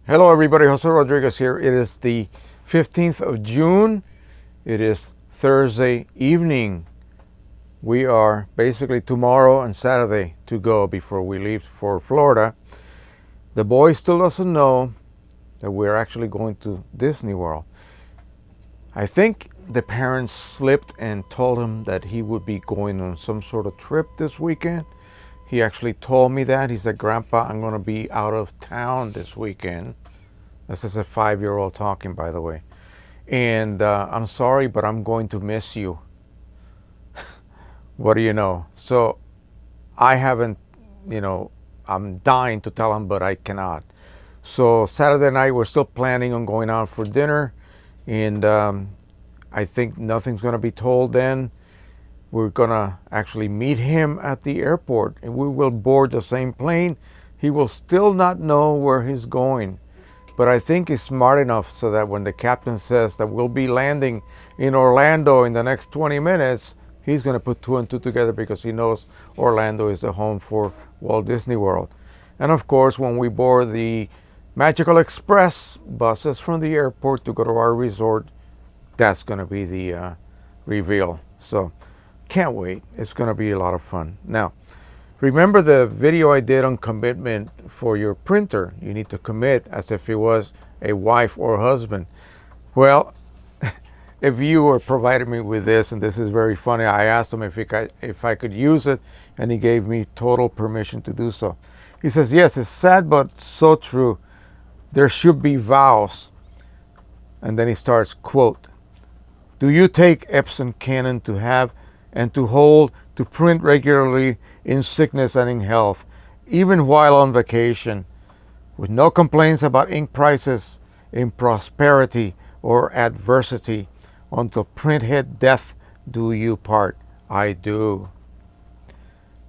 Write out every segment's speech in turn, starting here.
Hello, everybody. Jose Rodriguez here. It is the 15th of June. It is Thursday evening. We are basically tomorrow and Saturday to go before we leave for Florida. The boy still doesn't know that we're actually going to Disney World. I think the parents slipped and told him that he would be going on some sort of trip this weekend. He actually told me that. He said, Grandpa, I'm going to be out of town this weekend. This is a 5-year-old talking, by the way. And I'm sorry, but I'm going to miss you. What do you know? So I haven't, I'm dying to tell him, but I cannot. So Saturday night, we're still planning on going out for dinner. And I think nothing's going to be told then. We're going to actually meet him at the airport and we will board the same plane. He will still not know where he's going. But I think he's smart enough so that when the captain says that we'll be landing in Orlando in the next 20 minutes, he's going to put two and two together because he knows Orlando is the home for Walt Disney World. And of course, when we board the Magical Express buses from the airport to go to our resort, that's going to be the reveal. So can't wait. It's going to be a lot of fun. Now, remember the video I did on commitment for your printer? You need to commit as if it was a wife or husband. Well, a viewer provided me with this, and this is very funny. I asked him if I could use it, and he gave me total permission to do so. He says, yes, it's sad, but so true. There should be vows. And then he starts, quote, do you take Epson Canon to have and to hold, to print regularly in sickness and in health, even while on vacation, with no complaints about ink prices in prosperity or adversity, until printhead death do you part? I do.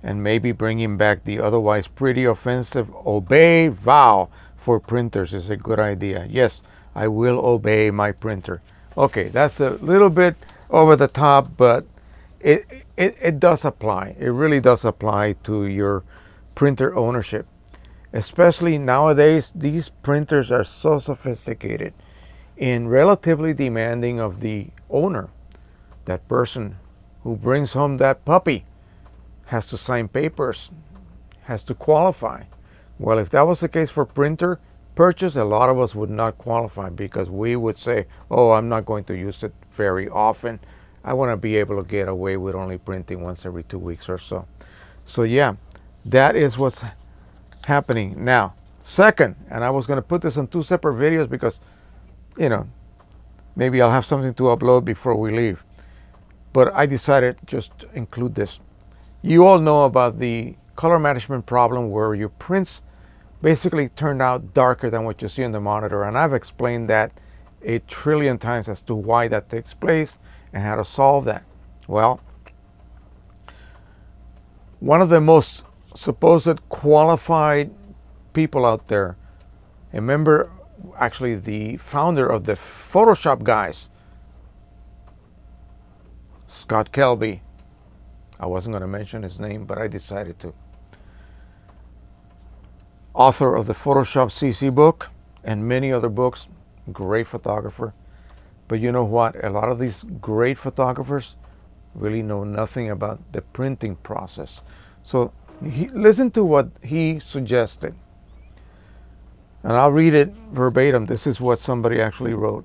And maybe bringing back the otherwise pretty offensive obey vow for printers is a good idea. Yes, I will obey my printer. Okay, that's a little bit over the top, but it does apply. It really does apply to your printer ownership. Especially nowadays, these printers are so sophisticated and relatively demanding of the owner. That person who brings home that puppy has to sign papers, has to qualify. Well, if that was the case for printer purchase, a lot of us would not qualify because we would say, oh, I'm not going to use it very often. I want to be able to get away with only printing once every 2 weeks or so. So yeah, that is what's happening now. Second, and I was going to put this on two separate videos because, maybe I'll have something to upload before we leave. But I decided just to include this. You all know about the color management problem where your prints basically turned out darker than what you see on the monitor. And I've explained that a trillion times as to why that takes place and how to solve that. Well, one of the most supposed qualified people out there, a member, actually the founder of the Photoshop guys, Scott Kelby. I wasn't going to mention his name, but I decided to. Author of the Photoshop CC book and many other books, great photographer. But you know what? A lot of these great photographers really know nothing about the printing process. So listen to what he suggested. And I'll read it verbatim. This is what somebody actually wrote.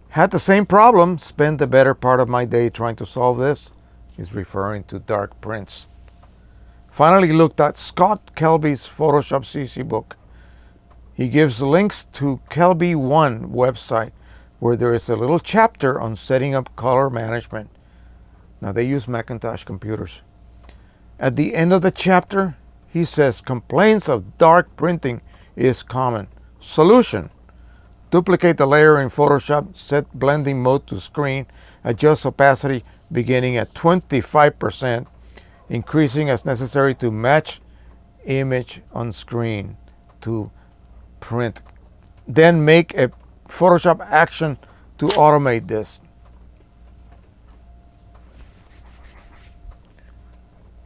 Had the same problem, spent the better part of my day trying to solve this. He's referring to dark prints. Finally looked at Scott Kelby's Photoshop CC book. He gives links to Kelby One website where there is a little chapter on setting up color management. Now they use Macintosh computers. At the end of the chapter, he says complaints of dark printing is common. Solution: duplicate the layer in Photoshop, set blending mode to screen, adjust opacity beginning at 25%, increasing as necessary to match image on screen to print. Then make a Photoshop action to automate this.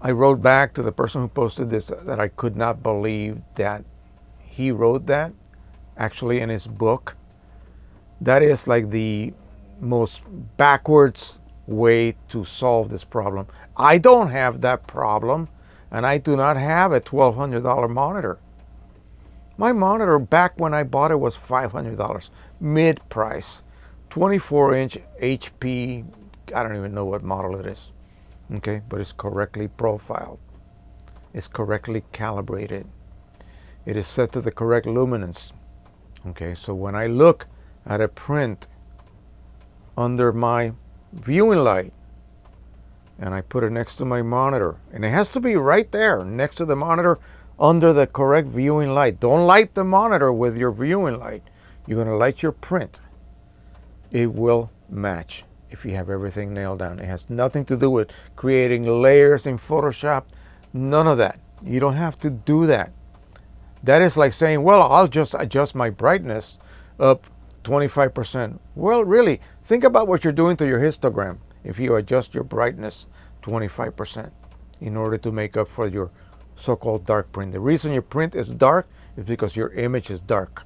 I wrote back to the person who posted this that I could not believe that he wrote that. actually in his book. That is like the most backwards way to solve this problem. I don't have that problem, and I do not have a $1,200 monitor. My monitor back when I bought it was $500, mid price, 24-inch HP. I don't even know what model it is. Okay, but it's correctly profiled. It's correctly calibrated. It is set to the correct luminance. Okay, so when I look at a print under my viewing light and I put it next to my monitor, and it has to be right there next to the monitor under the correct viewing light. Don't light the monitor with your viewing light. You're going to light your print. It will match if you have everything nailed down. It has nothing to do with creating layers in Photoshop. None of that. You don't have to do that. That is like saying, well, I'll just adjust my brightness up 25%. Well, really, think about what you're doing to your histogram if you adjust your brightness 25% in order to make up for your so-called dark print. The reason your print is dark is because your image is dark.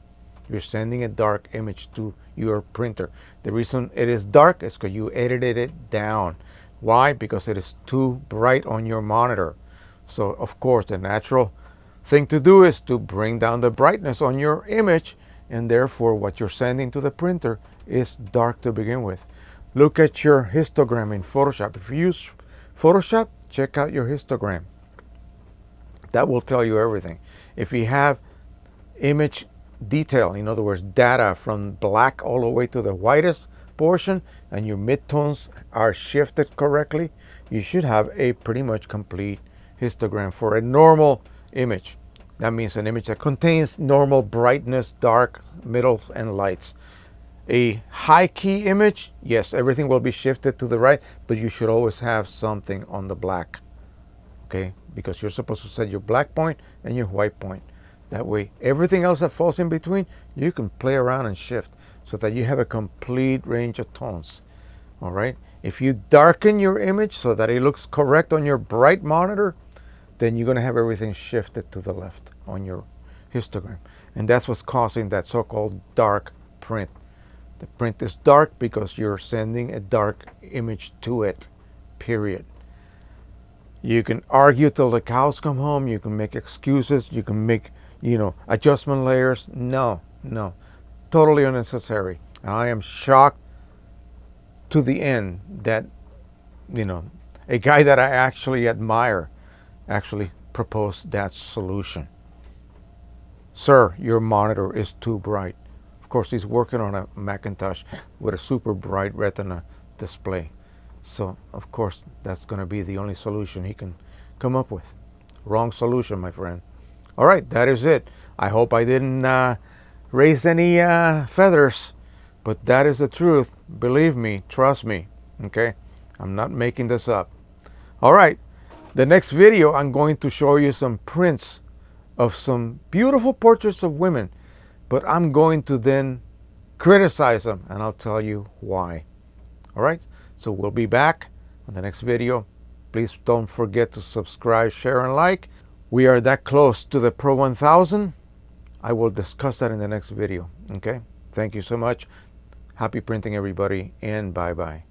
You're sending a dark image to your printer. The reason it is dark is because you edited it down. Why? Because it is too bright on your monitor. So, of course, the natural thing to do is to bring down the brightness on your image, and therefore what you're sending to the printer is dark to begin with. Look at your histogram in Photoshop. If you use Photoshop, check out your histogram. That will tell you everything. If you have image detail, in other words, data from black all the way to the whitest portion, and your midtones are shifted correctly, you should have a pretty much complete histogram for a normal image. That means an image that contains normal brightness, dark, middles, and lights. A high key image, yes, everything will be shifted to the right, but you should always have something on the black. Okay, because you're supposed to set your black point and your white point. That way, everything else that falls in between, you can play around and shift so that you have a complete range of tones. All right, if you darken your image so that it looks correct on your bright monitor, then you're going to have everything shifted to the left on your histogram. And that's what's causing that so-called dark print. The print is dark because you're sending a dark image to it, period. You can argue till the cows come home. You can make excuses. You can make, adjustment layers. No, totally unnecessary. And I am shocked to the end that, a guy that I actually admire actually proposed that solution. Sir, your monitor is too bright. Of course, he's working on a Macintosh with a super bright Retina display. So, of course, that's going to be the only solution he can come up with. Wrong solution, my friend. All right, that is it. I hope I didn't raise any feathers, but that is the truth. Believe me, trust me, okay? I'm not making this up. All right, the next video, I'm going to show you some prints of some beautiful portraits of women, but I'm going to then criticize them, and I'll tell you why. All right, so we'll be back on the next video. Please don't forget to subscribe, share, and like. We are that close to the Pro 1000. I will discuss that in the next video, okay? Thank you so much. Happy printing, everybody, and bye-bye.